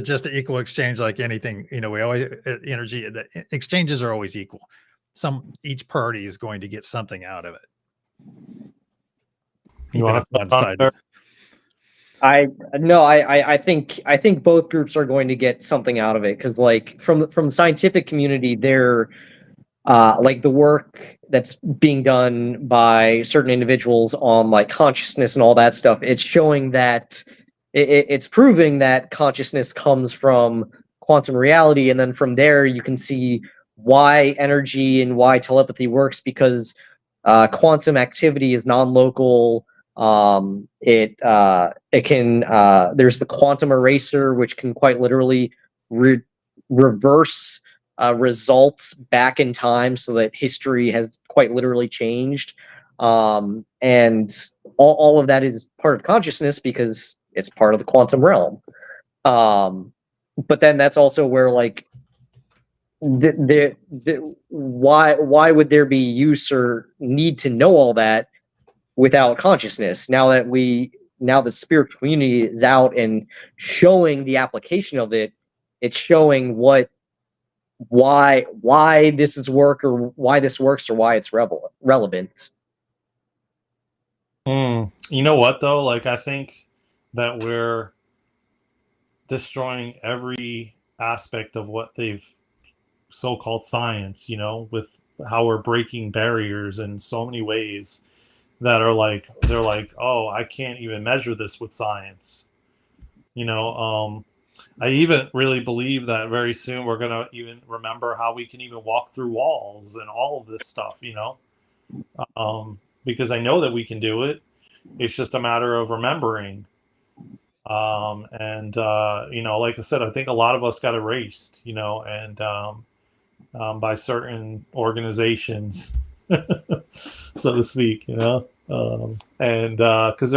Speaker 3: just an equal exchange like anything? You know, we always energy, the exchanges are always equal. Each party is going to get something out of it.
Speaker 1: You want to
Speaker 3: one side.
Speaker 2: I think both groups are going to get something out of it, because like from the scientific community, they're like the work that's being done by certain individuals on like consciousness and all that stuff. It's showing that it's proving that consciousness comes from quantum reality, and then from there you can see why energy and why telepathy works, because quantum activity is non-local. It can there's the quantum eraser, which can quite literally reverse results back in time, so that history has quite literally changed. And all of that is part of consciousness because it's part of the quantum realm. But then that's also where like why would there be use or need to know all that without consciousness? Now the spirit community is out and showing the application of it, it's showing why this is work, or why this works, or why it's relevant.
Speaker 1: You know what though? Like I think that we're destroying every aspect of what they've so-called science, you know, with how we're breaking barriers in so many ways that are like, they're like, oh, I can't even measure this with science. You know, I even really believe that very soon we're going to even remember how we can even walk through walls and all of this stuff, you know, because I know that we can do it. It's just a matter of remembering. You know, like I said, I think a lot of us got erased, you know, and by certain organizations, so to speak, you know, and because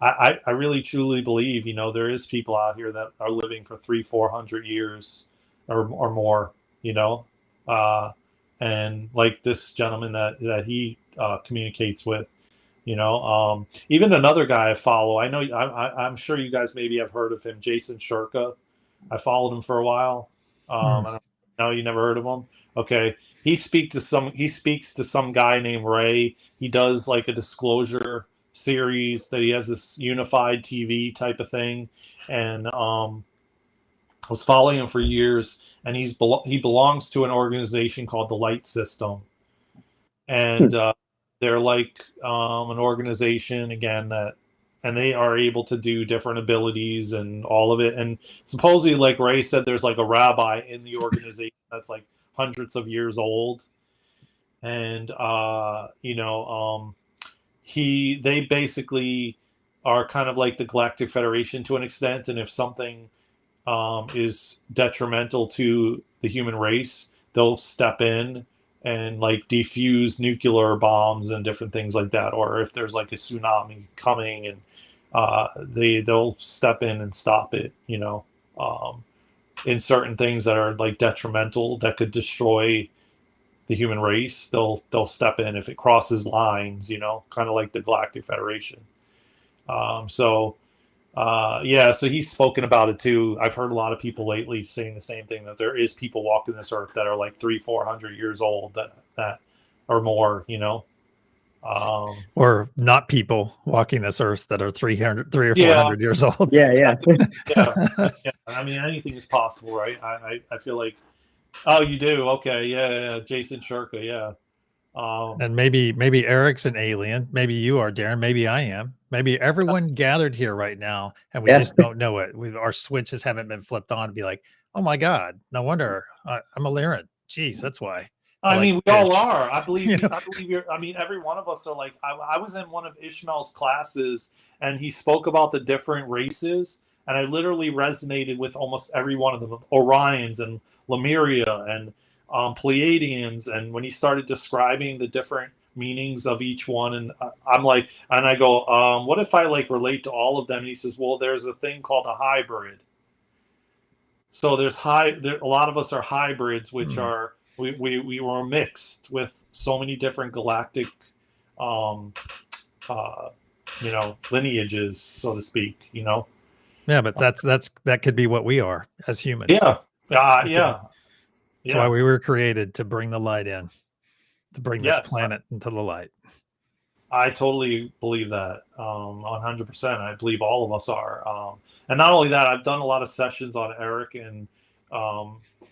Speaker 1: I really truly believe, you know, there is people out here that are living for 300-400 years or more, you know, and like this gentleman that he communicates with, you know, even another guy I follow. I know I'm sure you guys maybe have heard of him, Jason Shurka. I followed him for a while.
Speaker 3: Hmm.
Speaker 1: I don't know, you never heard of him? Okay. He speaks to some guy named Ray. He does like a disclosure series that he has, this unified TV type of thing. And I was following him for years, and he belongs to an organization called the Light System. And they're like an organization again that, and they are able to do different abilities and all of it. And supposedly, like Ray said, there's like a rabbi in the organization that's like hundreds of years old. And you know, they basically are kind of like the Galactic Federation to an extent. And if something is detrimental to the human race, they'll step in and like defuse nuclear bombs and different things like that. Or if there's like a tsunami coming, and they'll step in and stop it, you know, in certain things that are like detrimental that could destroy the human race. They'll step in if it crosses lines, you know, kind of like the Galactic Federation. So he's spoken about it too. I've heard a lot of people lately saying the same thing, that there is people walking this earth that are like 300-400 years old that or more, you know.
Speaker 3: Or not people walking this earth that are 3 or 400 years old.
Speaker 2: Yeah.
Speaker 1: Yeah. I mean, anything is possible, right? I feel like, oh, you do? Okay. Yeah. Jason Shurka. Yeah.
Speaker 3: And maybe Eric's an alien. Maybe you are, Daren. Maybe I am. Maybe everyone gathered here right now, and we just don't know it. Our switches haven't been flipped on to be like, oh my God, no wonder I'm a Lyran. Jeez, that's why.
Speaker 1: I mean, we all are. I believe.
Speaker 3: You know?
Speaker 1: I believe you're. I mean, every one of us are like. I was in one of Ishmael's classes, and he spoke about the different races, and I literally resonated with almost every one of them. Orions and Lemuria and Pleiadians, and when he started describing the different meanings of each one, and I'm like, and I go, what if I like relate to all of them? And he says, well, there's a thing called a hybrid. So a lot of us are hybrids, which are we were mixed with so many different galactic, you know, lineages, so to speak. You know.
Speaker 3: Yeah, but that could be what we are as humans.
Speaker 1: Yeah. Yeah.
Speaker 3: That's why we were created, to bring the light in, to bring this planet into the light.
Speaker 1: I totally believe that, 100%. I believe all of us are. And not only that, I've done a lot of sessions on Eric, and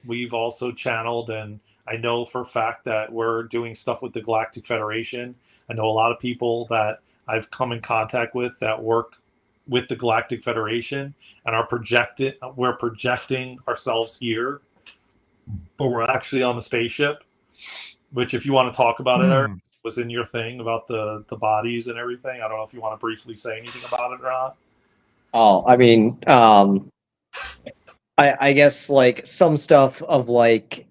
Speaker 1: we've also channeled, and I know for a fact that we're doing stuff with the Galactic Federation. I know a lot of people that I've come in contact with that work with the Galactic Federation and we're projecting ourselves here, but we're actually on the spaceship, which, if you want to talk about it, Eric, was in your thing about the bodies and everything. I don't know if you want to briefly say anything about it or not.
Speaker 2: Oh, I mean, I guess like some stuff of like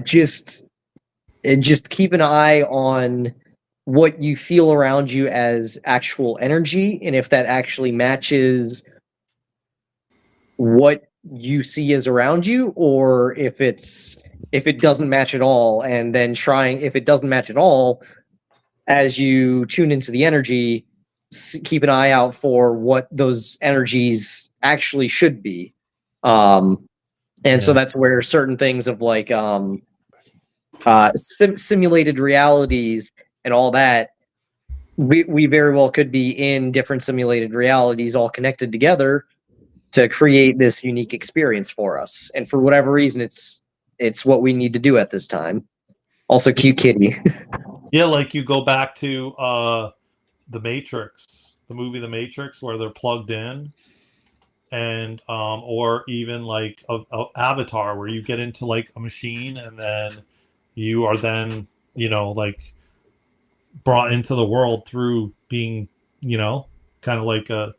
Speaker 2: just keep an eye on what you feel around you as actual energy, and if that actually matches what you see as around you, or if it doesn't match at all, and then if it doesn't match at all, as you tune into the energy, keep an eye out for what those energies actually should be. So that's where certain things of like simulated realities and all that, we very well could be in different simulated realities all connected together to create this unique experience for us. And for whatever reason, it's what we need to do at this time. Also, cute kitty.
Speaker 1: Yeah, like you go back to the Matrix, the movie The Matrix, where they're plugged in, and or even like a Avatar, where you get into like a machine, and then you are then, you know, like brought into the world through being, you know, kind of like a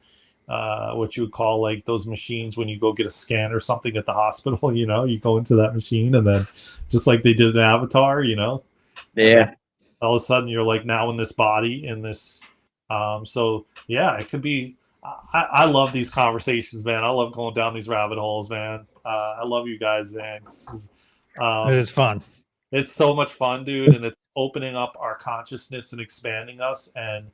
Speaker 1: what you would call like those machines when you go get a scan or something at the hospital. You know, you go into that machine, and then just like they did in Avatar, you know.
Speaker 2: Yeah.
Speaker 1: All of a sudden you're like now in this body, in this so yeah, it could be I love these conversations, man. I love going down these rabbit holes, man. I love you guys, man.
Speaker 3: It is fun.
Speaker 1: It's so much fun, dude, and it's opening up our consciousness and expanding us. And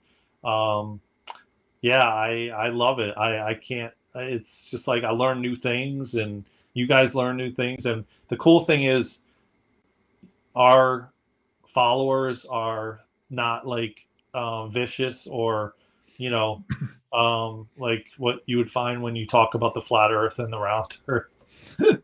Speaker 1: yeah, I love it. I can't. It's just like I learn new things, and you guys learn new things. And the cool thing is, our followers are not like vicious or, you know, like what you would find when you talk about the flat Earth and the round Earth.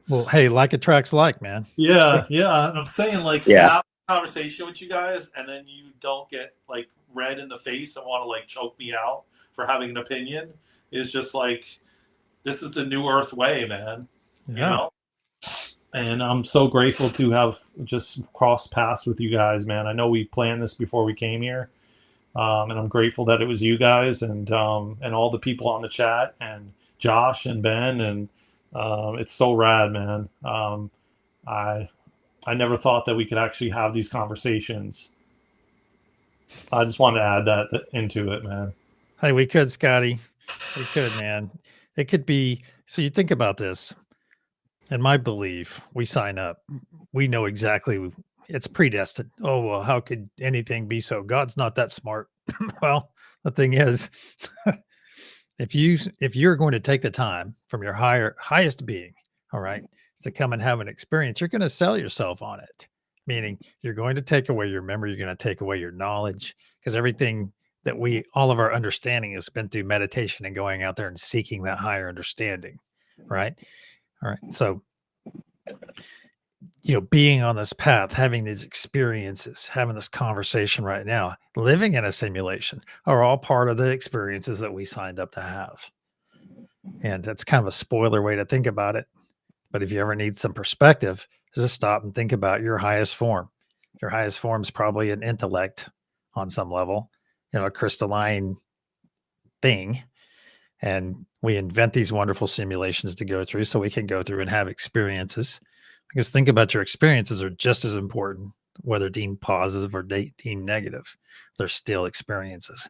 Speaker 3: Well, hey, like attracts like, man.
Speaker 1: Yeah, yeah. And I'm saying, like, to have a conversation with you guys, and then you don't get like red in the face and want to like choke me out for having an opinion, is just like, this is the new Earth way, man.
Speaker 3: Yeah.
Speaker 1: You know. And I'm so grateful to have just crossed paths with you guys, man. I know we planned this before we came here, and I'm grateful that it was you guys and all the people on the chat and Josh and Ben, and it's so rad, man. I never thought that we could actually have these conversations. I just wanted to add that into it, man.
Speaker 3: Hey, we could, Scotty. We could, man. It could be. So you think about this. In my belief, we sign up. We know exactly it's predestined. Oh, well, how could anything be so? God's not that smart. Well, the thing is, if you're going to take the time from your highest being, all right, to come and have an experience, you're going to sell yourself on it. Meaning you're going to take away your memory, you're going to take away your knowledge, because everything that all of our understanding has been through meditation and going out there and seeking that higher understanding, right? All right. So, being on this path, having these experiences, having this conversation right now, living in a simulation are all part of the experiences that we signed up to have. And that's kind of a spoiler way to think about it. But if you ever need some perspective, just stop and think about your highest form. Your highest form is probably an intellect on some level, a crystalline thing. And we invent these wonderful simulations to go through so we can go through and have experiences. Because think about your experiences are just as important, whether deemed positive or deemed negative. They're still experiences.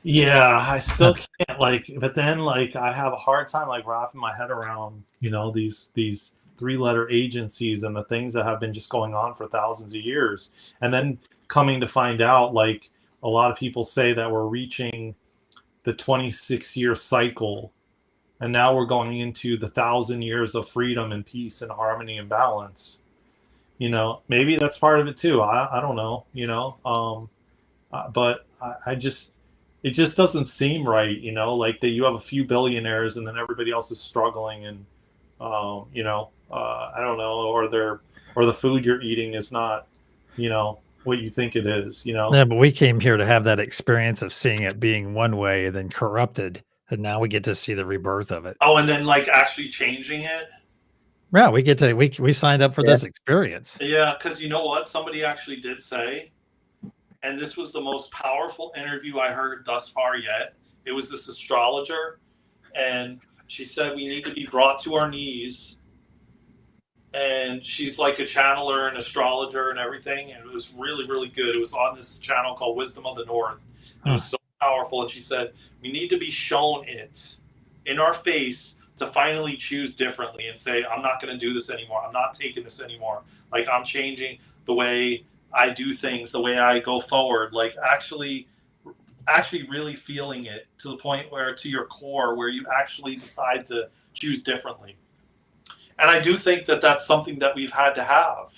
Speaker 1: Yeah, I still can't but then I have a hard time wrapping my head around, these three-letter agencies and the things that have been just going on for thousands of years. And then coming to find out, a lot of people say that we're reaching the 26-year cycle, and now we're going into the 1,000 years of freedom and peace and harmony and balance. Maybe that's part of it too. I don't know, but it just doesn't seem right, that you have a few billionaires and then everybody else is struggling, and I don't know, or the food you're eating is not, what you think it is,
Speaker 3: Yeah, but we came here to have that experience of seeing it being one way and then corrupted, and now we get to see the rebirth of it.
Speaker 1: Oh, and then actually changing it.
Speaker 3: Yeah, we signed up for this experience.
Speaker 1: Yeah, because you know what? Somebody actually did say, and this was the most powerful interview I heard thus far yet. It was this astrologer, and she said we need to be brought to our knees. And she's like a channeler and astrologer and everything. And it was really, really good. It was on this channel called Wisdom of the North. It was so powerful. And she said, we need to be shown it in our face to finally choose differently and say, I'm not going to do this anymore. I'm not taking this anymore. I'm changing the way I do things, the way I go forward. Actually really feeling it to the point where, to your core, where you actually decide to choose differently. And I do think that that's something that we've had to have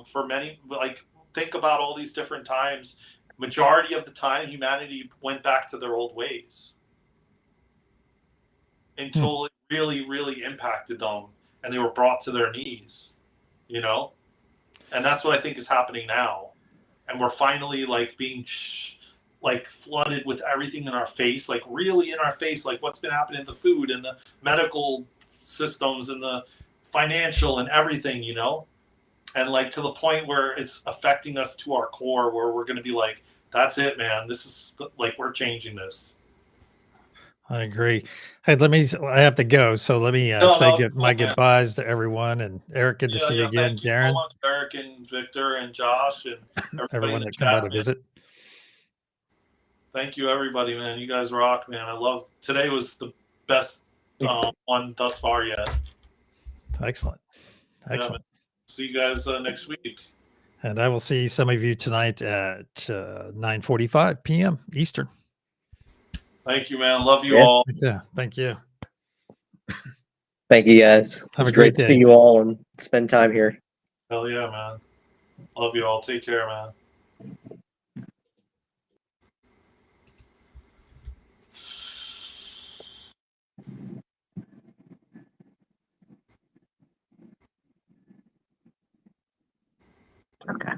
Speaker 1: for many. Think about all these different times. Majority of the time, humanity went back to their old ways until it really, really impacted them, and they were brought to their knees. And that's what I think is happening now. And we're finally being flooded with everything in our face, really in our face, what's been happening in the food and the medical systems and the financial and everything, and to the point where it's affecting us to our core, where we're going to be that's it, man. This is we're changing this.
Speaker 3: I agree. Hey, I have to go. So let me say my goodbyes to everyone. And Eric, good to see you again.
Speaker 1: Thank you
Speaker 3: Daren.
Speaker 1: so much, Eric and Victor and Josh and
Speaker 3: everyone that come by to visit.
Speaker 1: Thank you, everybody, man. You guys rock, man. I love today. Was the best one thus far yet.
Speaker 3: Excellent.
Speaker 1: Yeah, see you guys next week.
Speaker 3: And I will see some of you tonight at 9:45 p.m. Eastern.
Speaker 1: Thank you, man. Love you all.
Speaker 3: Yeah, thank you.
Speaker 2: Thank you, guys.
Speaker 3: Have
Speaker 2: It's
Speaker 3: a great
Speaker 2: to
Speaker 3: day.
Speaker 2: see you all and spend time here.
Speaker 1: Hell yeah, man. Love you all. Take care, man.
Speaker 2: Okay.